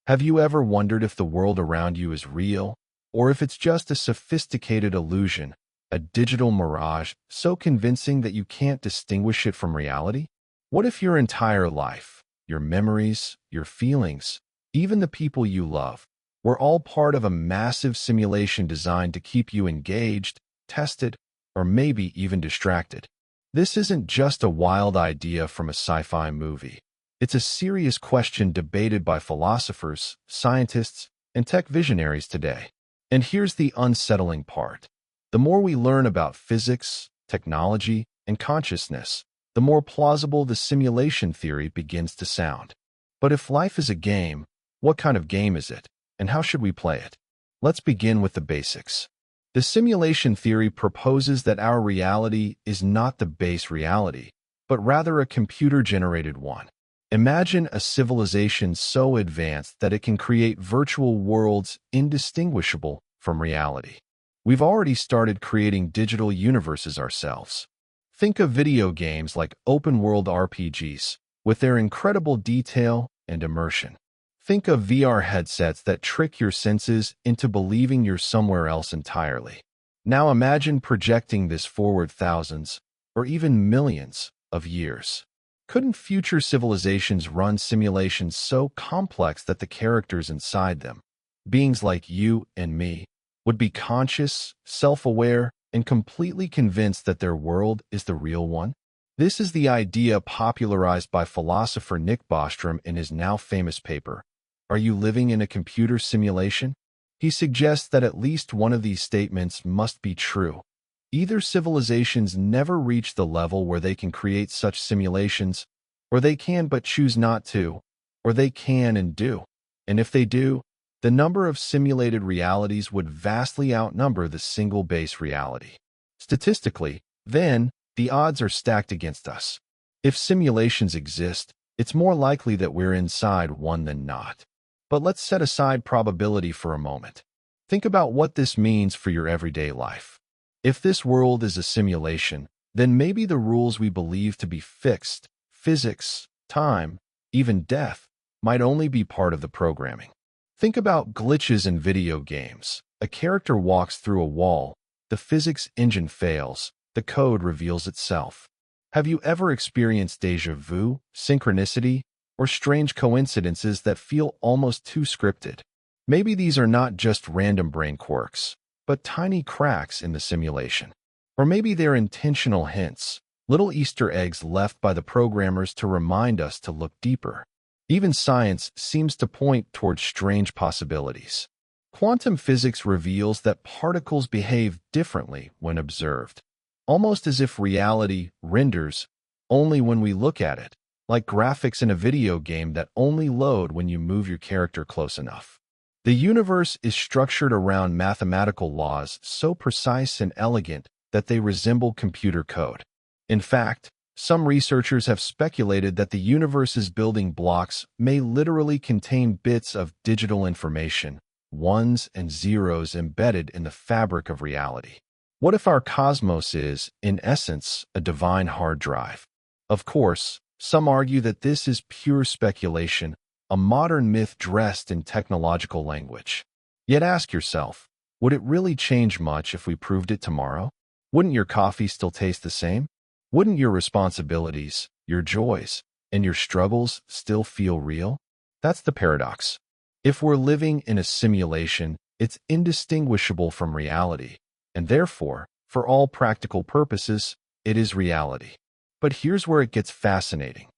Have you ever wondered if the world around you is real, or if it's just a sophisticated illusion, a digital mirage so convincing that you can't distinguish it from reality? What if your entire life, your memories, your feelings, even the people you love, were all part of a massive simulation designed to keep you engaged, tested, or maybe even distracted? This isn't just a wild idea from a sci-fi movie. It's a serious question debated by philosophers, scientists, and tech visionaries today. And here's the unsettling part. The more we learn about physics, technology, and consciousness, the more plausible the simulation theory begins to sound. But if life is a game, what kind of game is it, and how should we play it? Let's begin with the basics. The simulation theory proposes that our reality is not the base reality, but rather a computer-generated one. Imagine a civilization so advanced that it can create virtual worlds indistinguishable from reality. We've already started creating digital universes ourselves. Think of video games like open-world RPGs, with their incredible detail and immersion. Think of VR headsets that trick your senses into believing you're somewhere else entirely. Now imagine projecting this forward thousands, or even millions, of years. Couldn't future civilizations run simulations so complex that the characters inside them, beings like you and me, would be conscious, self-aware, and completely convinced that their world is the real one? This is the idea popularized by philosopher Nick Bostrom in his now famous paper, "Are You Living in a Computer Simulation?" He suggests that at least one of these statements must be true. Either civilizations never reach the level where they can create such simulations, or they can but choose not to, or they can and do. And if they do, the number of simulated realities would vastly outnumber the single base reality. Statistically, then, the odds are stacked against us. If simulations exist, it's more likely that we're inside one than not. But let's set aside probability for a moment. Think about what this means for your everyday life. If this world is a simulation, then maybe the rules we believe to be fixed, physics, time, even death, might only be part of the programming. Think about glitches in video games. A character walks through a wall, the physics engine fails, the code reveals itself. Have you ever experienced déjà vu, synchronicity, or strange coincidences that feel almost too scripted? Maybe these are not just random brain quirks, but tiny cracks in the simulation. Or maybe they're intentional hints, little Easter eggs left by the programmers to remind us to look deeper. Even science seems to point towards strange possibilities. Quantum physics reveals that particles behave differently when observed, almost as if reality renders only when we look at it, like graphics in a video game that only load when you move your character close enough. The universe is structured around mathematical laws so precise and elegant that they resemble computer code. In fact, some researchers have speculated that the universe's building blocks may literally contain bits of digital information, ones and zeros embedded in the fabric of reality. What if our cosmos is, in essence, a divine hard drive? Of course, some argue that this is pure speculation, a modern myth dressed in technological language. Yet ask yourself, would it really change much if we proved it tomorrow? Wouldn't your coffee still taste the same? Wouldn't your responsibilities, your joys, and your struggles still feel real? That's the paradox. If we're living in a simulation, it's indistinguishable from reality, and therefore, for all practical purposes, it is reality. But here's where it gets fascinating.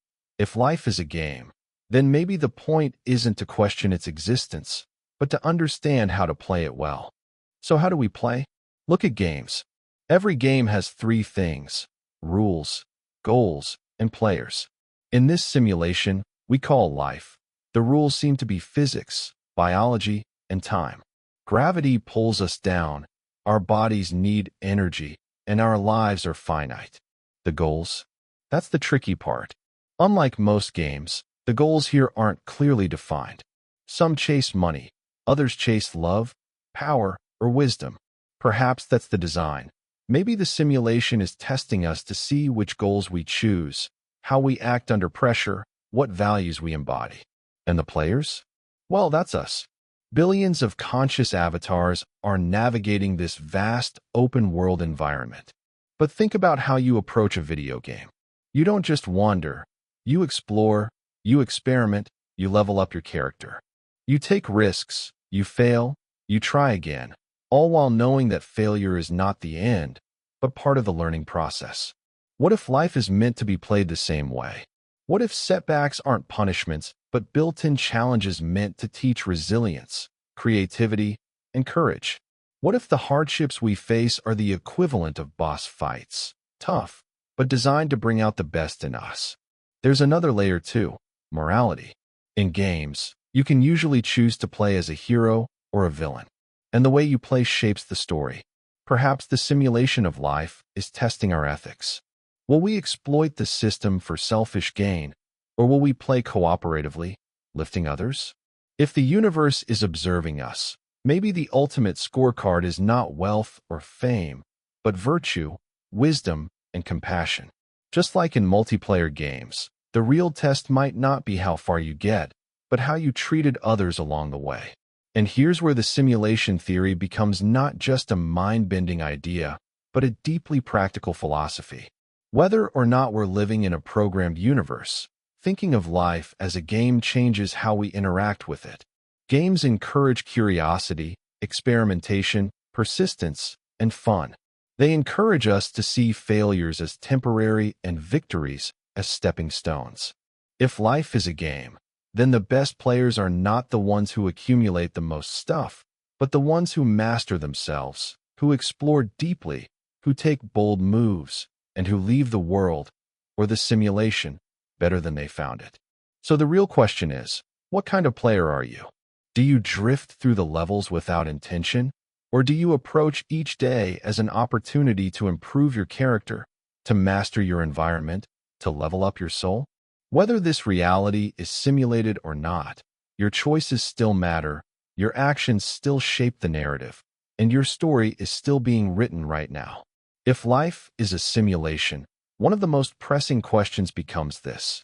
If life is a game, then maybe the point isn't to question its existence, but to understand how to play it well. So how do we play? Look at games. Every game has three things: rules, goals, and players. In this simulation we call life, the rules seem to be physics, biology, and time. Gravity pulls us down, our bodies need energy, and our lives are finite. The goals? That's the tricky part. Unlike most games, the goals here aren't clearly defined. Some chase money, others chase love, power, or wisdom. Perhaps that's the design. Maybe the simulation is testing us to see which goals we choose, how we act under pressure, what values we embody. And the players? Well, that's us. Billions of conscious avatars are navigating this vast, open-world environment. But think about how you approach a video game. You don't just wander. You explore, you experiment, you level up your character. You take risks, you fail, you try again, all while knowing that failure is not the end, but part of the learning process. What if life is meant to be played the same way? What if setbacks aren't punishments, but built-in challenges meant to teach resilience, creativity, and courage? What if the hardships we face are the equivalent of boss fights? Tough, but designed to bring out the best in us. There's another layer too, morality. In games, you can usually choose to play as a hero or a villain, and the way you play shapes the story. Perhaps the simulation of life is testing our ethics. Will we exploit the system for selfish gain, or will we play cooperatively, lifting others? If the universe is observing us, maybe the ultimate scorecard is not wealth or fame, but virtue, wisdom, and compassion. Just like in multiplayer games, the real test might not be how far you get, but how you treated others along the way. And here's where the simulation theory becomes not just a mind-bending idea, but a deeply practical philosophy. Whether or not we're living in a programmed universe, thinking of life as a game changes how we interact with it. Games encourage curiosity, experimentation, persistence, and fun. They encourage us to see failures as temporary and victories as stepping stones. If life is a game, then the best players are not the ones who accumulate the most stuff, but the ones who master themselves, who explore deeply, who take bold moves, and who leave the world, or the simulation, better than they found it. So the real question is, what kind of player are you? Do you drift through the levels without intention? Or do you approach each day as an opportunity to improve your character, to master your environment, to level up your soul? Whether this reality is simulated or not, your choices still matter, your actions still shape the narrative, and your story is still being written right now. If life is a simulation, one of the most pressing questions becomes this: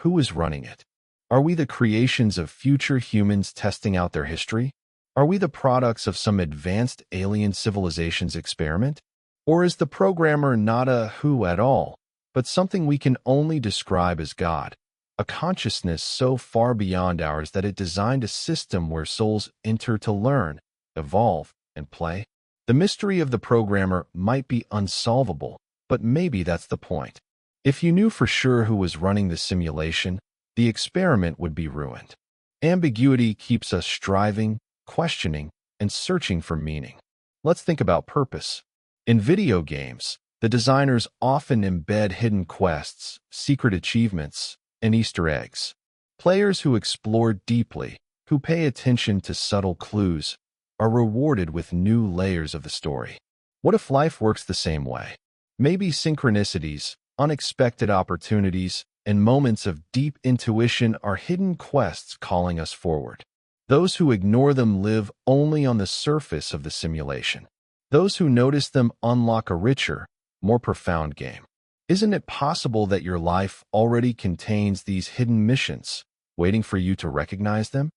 who is running it? Are we the creations of future humans testing out their history? Are we the products of some advanced alien civilization's experiment? Or is the programmer not a who at all, but something we can only describe as God, a consciousness so far beyond ours that it designed a system where souls enter to learn, evolve, and play? The mystery of the programmer might be unsolvable, but maybe that's the point. If you knew for sure who was running the simulation, the experiment would be ruined. Ambiguity keeps us striving, questioning, and searching for meaning. Let's think about purpose. In video games, the designers often embed hidden quests, secret achievements, and Easter eggs. Players who explore deeply, who pay attention to subtle clues, are rewarded with new layers of the story. What if life works the same way? Maybe synchronicities, unexpected opportunities, and moments of deep intuition are hidden quests calling us forward. Those who ignore them live only on the surface of the simulation. Those who notice them unlock a richer, more profound game. Isn't it possible that your life already contains these hidden missions, waiting for you to recognize them?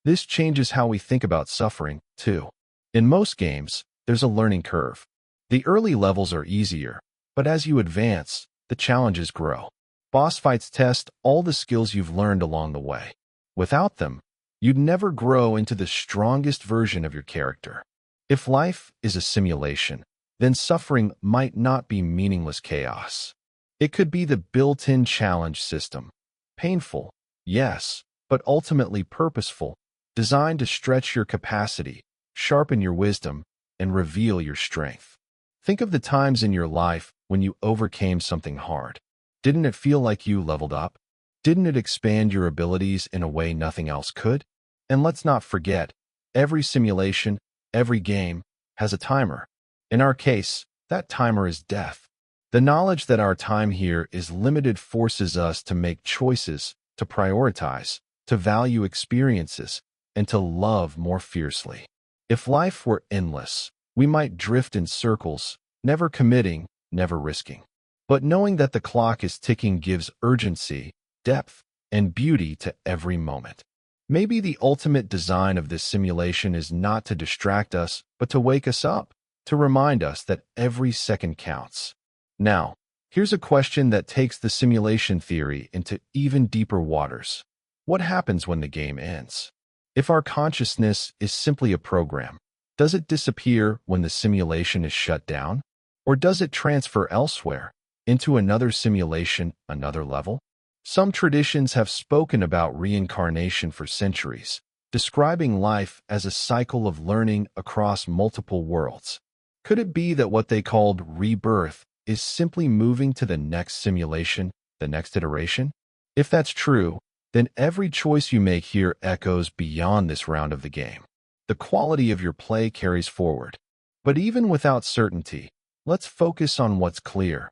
This changes how we think about suffering, too. In most games, there's a learning curve. The early levels are easier, but as you advance, the challenges grow. Boss fights test all the skills you've learned along the way. Without them, you'd never grow into the strongest version of your character. If life is a simulation, then suffering might not be meaningless chaos. It could be the built-in challenge system. Painful, yes, but ultimately purposeful, designed to stretch your capacity, sharpen your wisdom, and reveal your strength. Think of the times in your life when you overcame something hard. Didn't it feel like you leveled up? Didn't it expand your abilities in a way nothing else could? And let's not forget, every simulation, every game, has a timer. In our case, that timer is death. The knowledge that our time here is limited forces us to make choices, to prioritize, to value experiences, and to love more fiercely. If life were endless, we might drift in circles, never committing, never risking. But knowing that the clock is ticking gives urgency, depth, and beauty to every moment. Maybe the ultimate design of this simulation is not to distract us, but to wake us up, to remind us that every second counts. Now, here's a question that takes the simulation theory into even deeper waters. What happens when the game ends? If our consciousness is simply a program, does it disappear when the simulation is shut down? Or does it transfer elsewhere, into another simulation, another level? Some traditions have spoken about reincarnation for centuries, describing life as a cycle of learning across multiple worlds. Could it be that what they called rebirth is simply moving to the next simulation, the next iteration? If that's true, then every choice you make here echoes beyond this round of the game. The quality of your play carries forward. But even without certainty, let's focus on what's clear.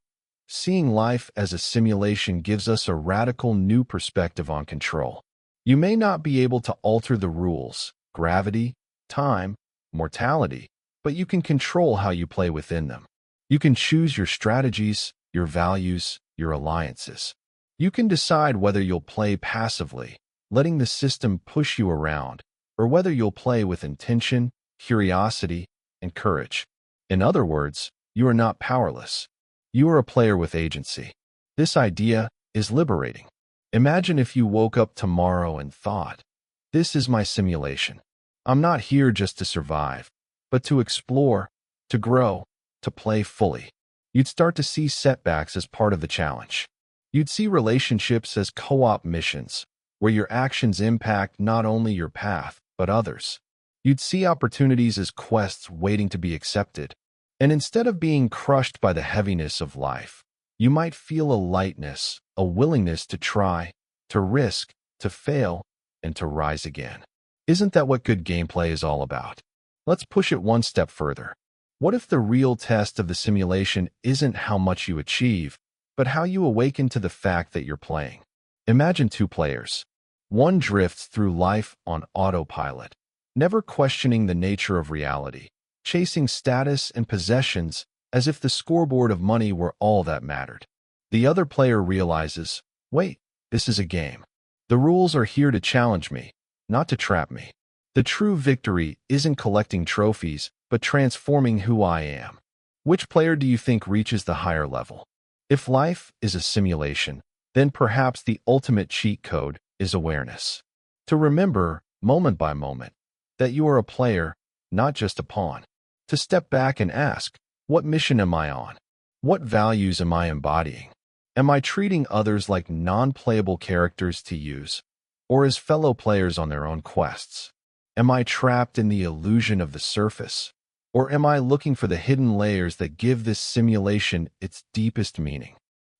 Seeing life as a simulation gives us a radical new perspective on control. You may not be able to alter the rules, gravity, time, mortality, but you can control how you play within them. You can choose your strategies, your values, your alliances. You can decide whether you'll play passively, letting the system push you around, or whether you'll play with intention, curiosity, and courage. In other words, you are not powerless. You are a player with agency. This idea is liberating. Imagine if you woke up tomorrow and thought, "This is my simulation. I'm not here just to survive, but to explore, to grow, to play fully." You'd start to see setbacks as part of the challenge. You'd see relationships as co-op missions, where your actions impact not only your path, but others. You'd see opportunities as quests waiting to be accepted. And instead of being crushed by the heaviness of life, you might feel a lightness, a willingness to try, to risk, to fail, and to rise again. Isn't that what good gameplay is all about? Let's push it one step further. What if the real test of the simulation isn't how much you achieve, but how you awaken to the fact that you're playing? Imagine two players. One drifts through life on autopilot, never questioning the nature of reality, chasing status and possessions as if the scoreboard of money were all that mattered. The other player realizes, wait, this is a game. The rules are here to challenge me, not to trap me. The true victory isn't collecting trophies, but transforming who I am. Which player do you think reaches the higher level? If life is a simulation, then perhaps the ultimate cheat code is awareness. To remember, moment by moment, that you are a player, not just a pawn. To step back and ask, what mission am I on? What values am I embodying? Am I treating others like non-playable characters to use, or as fellow players on their own quests? Am I trapped in the illusion of the surface, or am I looking for the hidden layers that give this simulation its deepest meaning?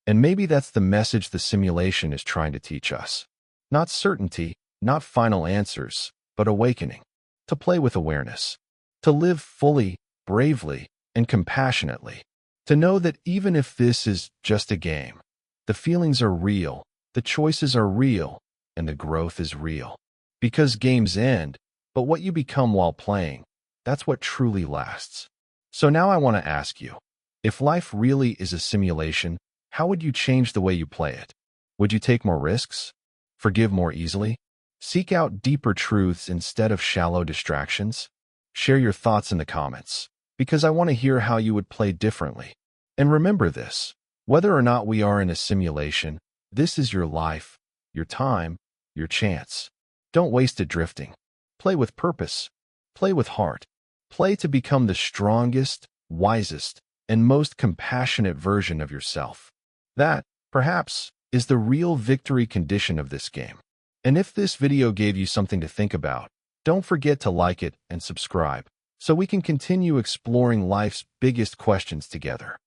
And maybe that's the message the simulation is trying to teach us. Not certainty, not final answers, but awakening. To play with awareness. To live fully, bravely, and compassionately. To know that even if this is just a game, the feelings are real, the choices are real, and the growth is real. Because games end, but what you become while playing, that's what truly lasts. So now I want to ask you, if life really is a simulation, how would you change the way you play it? Would you take more risks? Forgive more easily? Seek out deeper truths instead of shallow distractions? Share your thoughts in the comments, because I want to hear how you would play differently. And remember this, whether or not we are in a simulation, this is your life, your time, your chance. Don't waste it drifting. Play with purpose. Play with heart. Play to become the strongest, wisest, and most compassionate version of yourself. That, perhaps, is the real victory condition of this game. And if this video gave you something to think about, don't forget to like it and subscribe, so we can continue exploring life's biggest questions together.